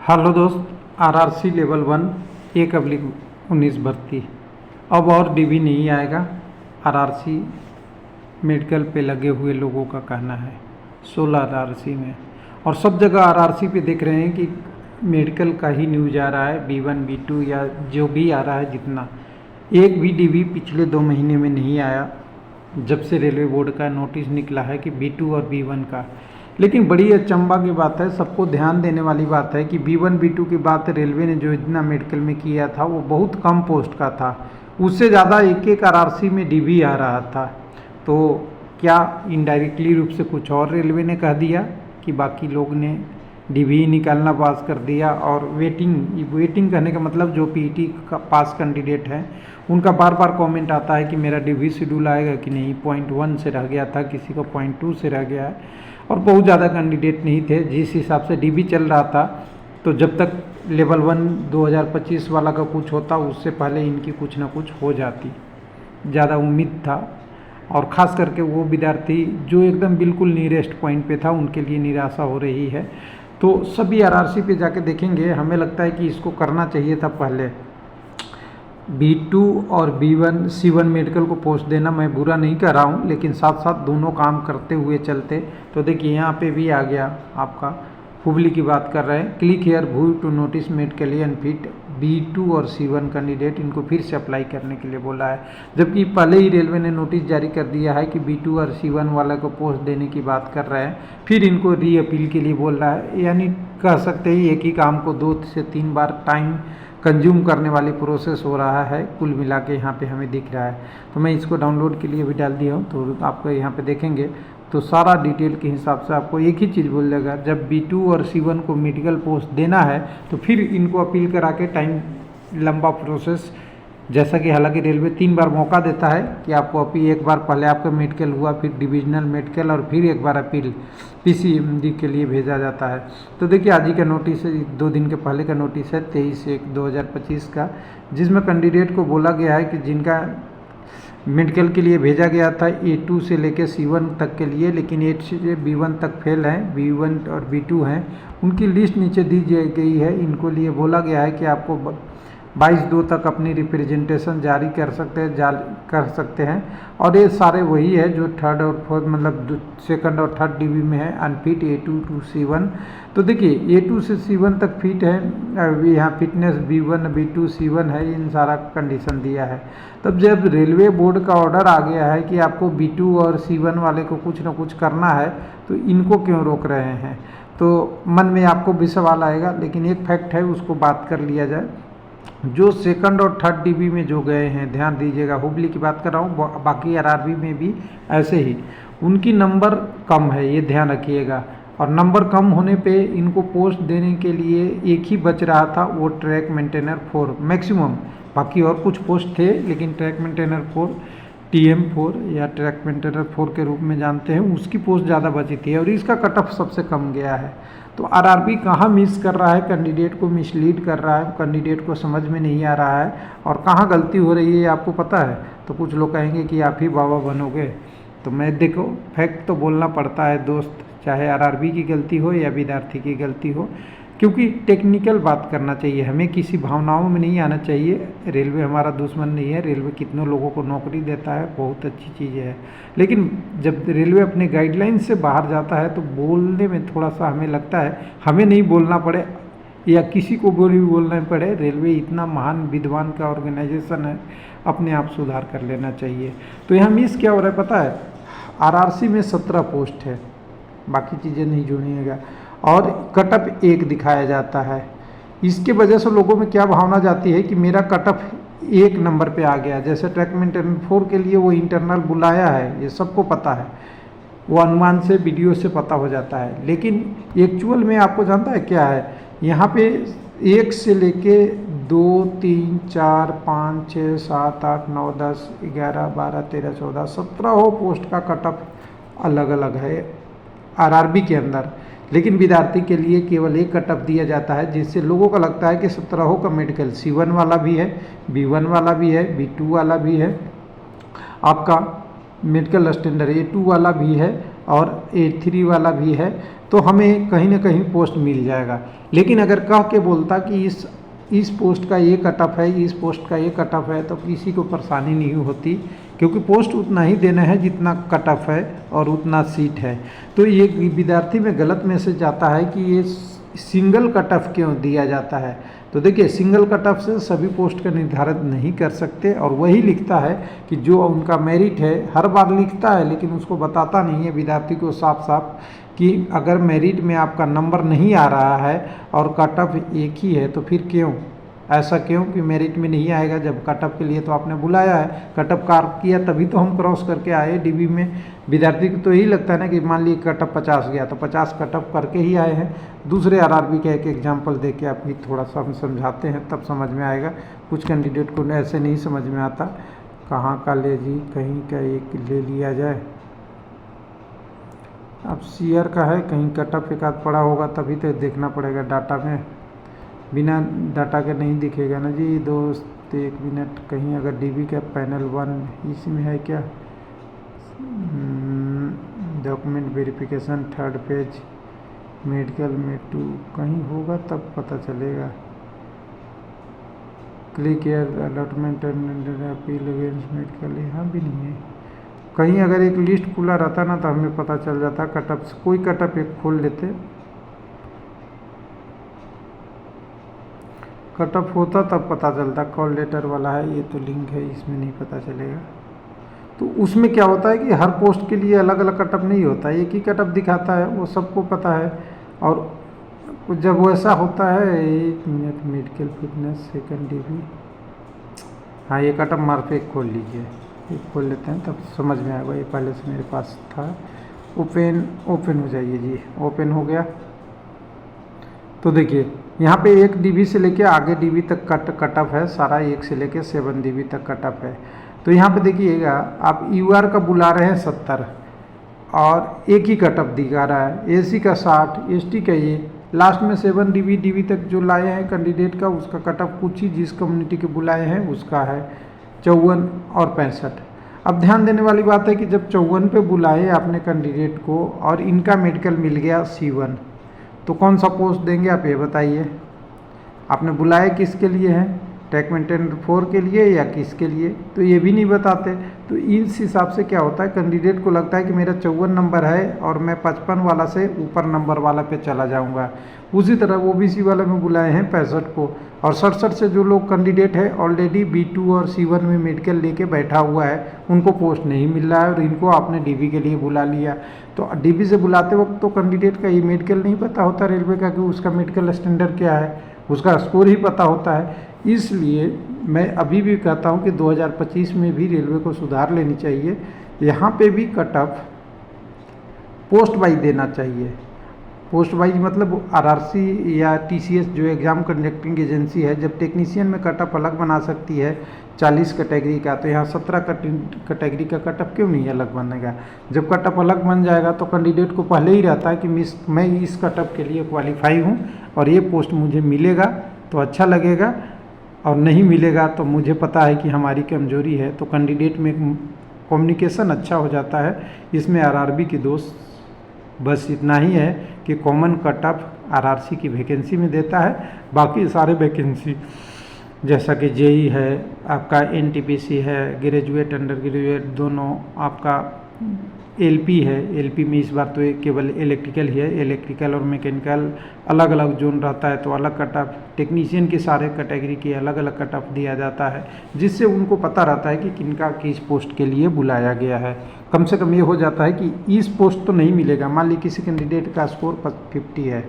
Hello दोस्त, RRC level 1/19 भर्ती अब और डीबी नहीं आएगा। आरआरसी मेडिकल पे लगे हुए लोगों का कहना है 16 आरआरसी में, और सब जगह आरआरसी पे देख रहे हैं कि मेडिकल का ही न्यूज आ रहा है। B1 B2 या जो भी आ रहा है, जितना एक भी डीबी पिछले 2 महीने में नहीं आया जब से रेलवे बोर्ड का नोटिस निकला है कि B2 और B1 का। लेकिन बड़ी अचंभा की बात है, सबको ध्यान देने वाली बात है कि B1 B2 की बात रेलवे ने जो इतना मेडिकल में किया था वो बहुत कम पोस्ट का था। उससे ज़्यादा एक एक आरआरसी में डीबी आ रहा था। तो क्या इनडायरेक्टली रूप से कुछ और रेलवे ने कह दिया कि बाकी लोग ने डीबी निकालना पास कर दिया, और वेटिंग करने का मतलब जो पीटी का पास कैंडिडेट है उनका बार बार कमेंट आता है कि मेरा डीबी शेड्यूल आएगा कि नहीं। 0.1 से रह गया था, किसी का 0.2 से रह गया है, और बहुत ज़्यादा कैंडिडेट नहीं थे। जिस हिसाब से डीबी चल रहा था, तो जब तक लेवल 1 2025 वाला का कुछ होता उससे पहले इनकी कुछ ना कुछ हो जाती, ज़्यादा उम्मीद था। और ख़ास करके वो विद्यार्थी जो एकदम बिल्कुल नियरेस्ट पॉइंट पे था, उनके लिए निराशा हो रही है। तो सभी आरआरसी पे जाके देखेंगे, हमें लगता है कि इसको करना चाहिए था पहले। B2 और B1 C1 मेडिकल को पोस्ट देना मैं बुरा नहीं कर रहा हूँ, लेकिन साथ साथ दोनों काम करते हुए चलते। तो देखिए यहाँ पे भी आ गया, आपका हुबली की बात कर रहे हैं। Click here view to notice medically unfit B2 और C1 कैंडिडेट, इनको फिर से अप्लाई करने के लिए बोला है। जबकि पहले ही रेलवे ने नोटिस जारी कर दिया है कि B2 और C1 वाला को पोस्ट देने की बात कर रहे हैं, फिर इनको री अपील के लिए बोल रहा है। यानी कह सकते हैं एक ही काम को 2 से 3 बार टाइम कंज्यूम करने वाली प्रोसेस हो रहा है। कुल मिला के यहाँ पे हमें दिख रहा है। तो मैं इसको डाउनलोड के लिए भी डाल दिया हूँ, तो आपको यहाँ पे देखेंगे तो सारा डिटेल के हिसाब से आपको एक ही चीज़ बोल देगा। जब B2 और C1 को मेडिकल पोस्ट देना है तो फिर इनको अपील करा के टाइम लंबा प्रोसेस, जैसा कि हालांकि रेलवे 3 बार मौका देता है कि आपको अपील, एक बार पहले आपका मेडिकल हुआ, फिर डिविजनल मेडिकल, और फिर एक बार अपील PCMD के लिए भेजा जाता है। तो देखिए आज ही का नोटिस है, 2 दिन के पहले का नोटिस है 23/1/2025 का, जिसमें कैंडिडेट को बोला गया है कि जिनका मेडिकल के लिए भेजा गया था A2 से लेकर C1 तक के लिए, लेकिन A से B1 तक फेल हैं, B1 और B2 हैं, उनकी लिस्ट नीचे दी गई है। इनको लिए बोला गया है कि आपको 22/2 तक अपनी रिप्रेजेंटेशन जारी कर सकते हैं। और ये सारे वही है जो थर्ड और फोर्थ, मतलब सेकंड और थर्ड डीबी में है, अनफिट A2 to C1। तो देखिए A2 से C1 तक फिट है, यहाँ फिटनेस B1 B2 C1 है, इन सारा कंडीशन दिया है। तब जब रेलवे बोर्ड का ऑर्डर आ गया है कि आपको B2 और C1 वाले को कुछ ना कुछ करना है, तो इनको क्यों रोक रहे हैं? तो मन में आपको भी सवाल आएगा, लेकिन एक फैक्ट है, उसको बात कर लिया जाए। जो सेकंड और थर्ड डीबी में जो गए हैं, ध्यान दीजिएगा, हुबली की बात कर रहा हूँ, बाकी आरआरबी में भी ऐसे ही उनकी नंबर कम है, ये ध्यान रखिएगा। और नंबर कम होने पे इनको पोस्ट देने के लिए एक ही बच रहा था, वो ट्रैक मेंटेनर 4 मैक्सिमम। बाकी और कुछ पोस्ट थे, लेकिन ट्रैक मेंटेनर 4 TM4 या ट्रैक मेंटेनर 4 के रूप में जानते हैं, उसकी पोस्ट ज़्यादा बची थी, और इसका कट ऑफ सबसे कम गया है। तो आरआरबी कहाँ मिस कर रहा है, कैंडिडेट को मिसलीड कर रहा है, कैंडिडेट को समझ में नहीं आ रहा है, और कहाँ गलती हो रही है आपको पता है? तो कुछ लोग कहेंगे कि आप ही बाबा बनोगे। तो मैं देखो, फैक्ट तो बोलना पड़ता है दोस्त, चाहे आरआरबी की गलती हो या विद्यार्थी की गलती हो, क्योंकि टेक्निकल बात करना चाहिए, हमें किसी भावनाओं में नहीं आना चाहिए। रेलवे हमारा दुश्मन नहीं है, रेलवे कितनों लोगों को नौकरी देता है, बहुत अच्छी चीज़ है। लेकिन जब रेलवे अपने गाइडलाइन से बाहर जाता है तो बोलने में थोड़ा सा हमें लगता है, हमें नहीं बोलना पड़े या किसी को बोलना पड़े, रेलवे इतना महान विद्वान का ऑर्गेनाइजेशन है, अपने आप सुधार कर लेना चाहिए। तो यहाँ मिस क्या हो रहा है पता है? आरआरसी में 17 पोस्ट है, बाकी चीज़ें नहीं जुड़िएगा, और कटअप 1 दिखाया जाता है। इसके वजह से लोगों में क्या भावना जाती है कि मेरा कटअप 1 नंबर पे आ गया। जैसे ट्रैक मेंटेनर 4 के लिए वो इंटरनल बुलाया है, ये सबको पता है, वो अनुमान से वीडियो से पता हो जाता है। लेकिन एक्चुअल में आपको जानता है क्या है, यहाँ पे 1 से लेके 2 3 4 5 6 7 8 9 10 11 12 13 14 17 पोस्ट का कटअप अलग अलग है आरआरबी के अंदर। लेकिन विद्यार्थी के लिए केवल एक कटअप दिया जाता है, जिससे लोगों को लगता है कि 17 का मेडिकल C1 वाला भी है, B1 वाला भी है, B2 वाला भी है, आपका मेडिकल स्टैंडर्ड A2 वाला भी है, और A3 वाला भी है, तो हमें कहीं ना कहीं पोस्ट मिल जाएगा। लेकिन अगर कह के बोलता कि इस पोस्ट का ये कट ऑफ है, इस पोस्ट का ये कट ऑफ है, तो किसी को परेशानी नहीं होती, क्योंकि पोस्ट उतना ही देना है जितना कट ऑफ है और उतना सीट है। तो ये विद्यार्थी में गलत मैसेज आता है कि ये सिंगल कट ऑफ क्यों दिया जाता है। तो देखिए, सिंगल कट ऑफ से सभी पोस्ट का निर्धारित नहीं कर सकते, और वही लिखता है कि जो उनका मेरिट है, हर बार लिखता है लेकिन उसको बताता नहीं है विद्यार्थी को साफ साफ कि अगर मेरिट में आपका नंबर नहीं आ रहा है और कट ऑफ एक ही है तो फिर क्यों, ऐसा क्यों कि मेरिट में नहीं आएगा, जब कट ऑफ के लिए तो आपने बुलाया है, कट ऑफ कार किया तभी तो हम क्रॉस करके आए डीबी में। विद्यार्थी को तो यही लगता है ना कि मान लीजिए कट ऑफ 50 गया तो 50 कट ऑफ करके ही आए हैं। दूसरे आरआरबी का एक एग्जाम्पल दे के आप भी थोड़ा सा हम समझाते हैं, तब समझ में आएगा। कुछ कैंडिडेट को ऐसे नहीं समझ में आता, कहाँ का ले जी, कहीं का एक ले लिया जाए। अब सीआर का है, कहीं कट ऑफ एक आध पड़ा होगा तभी तो देखना पड़ेगा डाटा में, बिना डाटा के नहीं दिखेगा ना जी दोस्त। एक मिनट, कहीं अगर डीबी का पैनल 1 इसमें है क्या, document verification 3rd page, medical में 2 कहीं होगा तब पता चलेगा। Click air allotment appeal against medical, यहाँ भी नहीं है। कहीं अगर एक लिस्ट खुला रहता ना तो हमें पता चल जाता। कट ऑफ कोई कट ऑफ एक खोल लेते, कट ऑफ होता तब पता चलता। कॉल लेटर वाला है, ये तो लिंक है, इसमें नहीं पता चलेगा। तो उसमें क्या होता है कि हर पोस्ट के लिए अलग अलग कट ऑफ नहीं होता, एक ही कट ऑफ दिखाता है, वो सबको पता है। और जब वैसा होता है, 1 minute, medical fitness 2nd dB, हाँ ये कट ऑफ मार्फे खोल लीजिए, ये खोल लेते हैं तब समझ में आएगा। ये पहले से मेरे पास था। ओपन हो जाइए जी, ओपन हो गया। तो देखिए यहाँ पे 1 डीबी से लेके आगे डीबी तक कट ऑफ है सारा, 1 से लेके 7 डीबी तक कट ऑफ है। तो यहाँ पे देखिएगा, आप यूआर का बुला रहे हैं 70 और एक ही कट ऑफ दिखा रहा है, एसी का 60, एसटी का ये, लास्ट में 7 डीबी तक जो लाए हैं कैंडिडेट का, उसका कट ऑफ कुछ ही जिस कम्युनिटी के बुलाए हैं उसका है 54 और 65। अब ध्यान देने वाली बात है कि जब 54 पे बुलाए आपने कैंडिडेट को और इनका मेडिकल मिल गया C1, तो कौन सा पोस्ट देंगे आप ये बताइए। आपने बुलाया किसके लिए है, टेक मेंटेनेंस 4 के लिए या किसके लिए, तो ये भी नहीं बताते। तो इस हिसाब से क्या होता है, कैंडिडेट को लगता है कि मेरा 54 नंबर है और मैं 55 वाला से ऊपर नंबर वाला पे चला जाऊंगा। उसी तरह ओबीसी वाला में बुलाए हैं 65 को, और 67 से जो लोग कैंडिडेट है ऑलरेडी B2 और C1 में मेडिकल लेके बैठा हुआ है, उनको पोस्ट नहीं मिल रहा है और इनको आपने डीबी के लिए बुला लिया। तो डीबी से बुलाते वक्त तो कैंडिडेट का ये मेडिकल नहीं पता होता रेलवे का कि उसका मेडिकल स्टैंडर्ड क्या है, उसका स्कोर ही पता होता है। इसलिए मैं अभी भी कहता हूँ कि 2025 में भी रेलवे को सुधार लेनी चाहिए, यहाँ पे भी कट ऑफ पोस्ट वाइज देना चाहिए। पोस्ट वाइज मतलब आरआरसी या टीसीएस जो एग्ज़ाम कंडक्टिंग एजेंसी है, जब टेक्नीशियन में कट ऑफ अलग बना सकती है 40 कैटेगरी का, तो यहाँ 17 कैटेगरी का कट ऑफ क्यों नहीं अलग बनेगा। जब कट ऑफ अलग बन जाएगा तो कैंडिडेट को पहले ही रहता है कि मैं इस कट ऑफ के लिए क्वालिफाई हूँ और ये पोस्ट मुझे मिलेगा तो अच्छा लगेगा, और नहीं मिलेगा तो मुझे पता है कि हमारी कमजोरी है। तो कैंडिडेट में कम्युनिकेशन अच्छा हो जाता है। इसमें आरआरबी की दोष बस इतना ही है कि कॉमन कट ऑफ आरआरसी की वैकेंसी में देता है, बाकी सारे वैकेंसी जैसा कि जेई है, आपका एनटीपीसी है, ग्रेजुएट अंडर ग्रेजुएट दोनों, आपका एलपी है, एलपी में इस बार तो केवल इलेक्ट्रिकल ही है, इलेक्ट्रिकल और मैकेनिकल अलग अलग जोन रहता है, तो अलग कट ऑफ, टेक्नीशियन के सारे कैटेगरी के अलग अलग कट ऑफ दिया जाता है, जिससे उनको पता रहता है कि किनका किस पोस्ट के लिए बुलाया गया है। कम से कम ये हो जाता है कि इस पोस्ट तो नहीं मिलेगा। मान ली किसी कैंडिडेट का स्कोर 50 है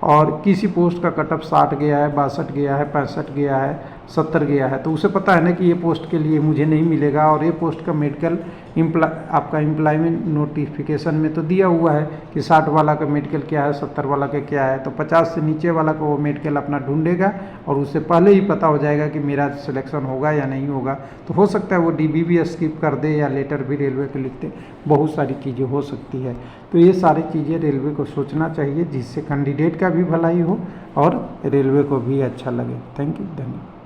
और किसी पोस्ट का कट ऑफ 60 गया है, 62 गया है, 65 गया है, 70 गया है, तो उसे पता है ना कि ये पोस्ट के लिए मुझे नहीं मिलेगा, और ये पोस्ट का मेडिकल आपका एम्प्लॉयमेंट नोटिफिकेशन में तो दिया हुआ है कि 60 वाला का मेडिकल क्या है, 70 वाला का क्या है, तो 50 से नीचे वाला का वो मेडिकल अपना ढूंढेगा और उससे पहले ही पता हो जाएगा कि मेरा सिलेक्शन होगा या नहीं होगा। तो हो सकता है वो डीबी भी स्किप कर दे या लेटर भी रेलवे को लिख दे, बहुत सारी चीज़ें हो सकती है। तो ये सारी चीज़ें रेलवे को सोचना चाहिए, जिससे कैंडिडेट का भी भलाई हो और रेलवे को भी अच्छा लगे। थैंक यू, धन्यवाद।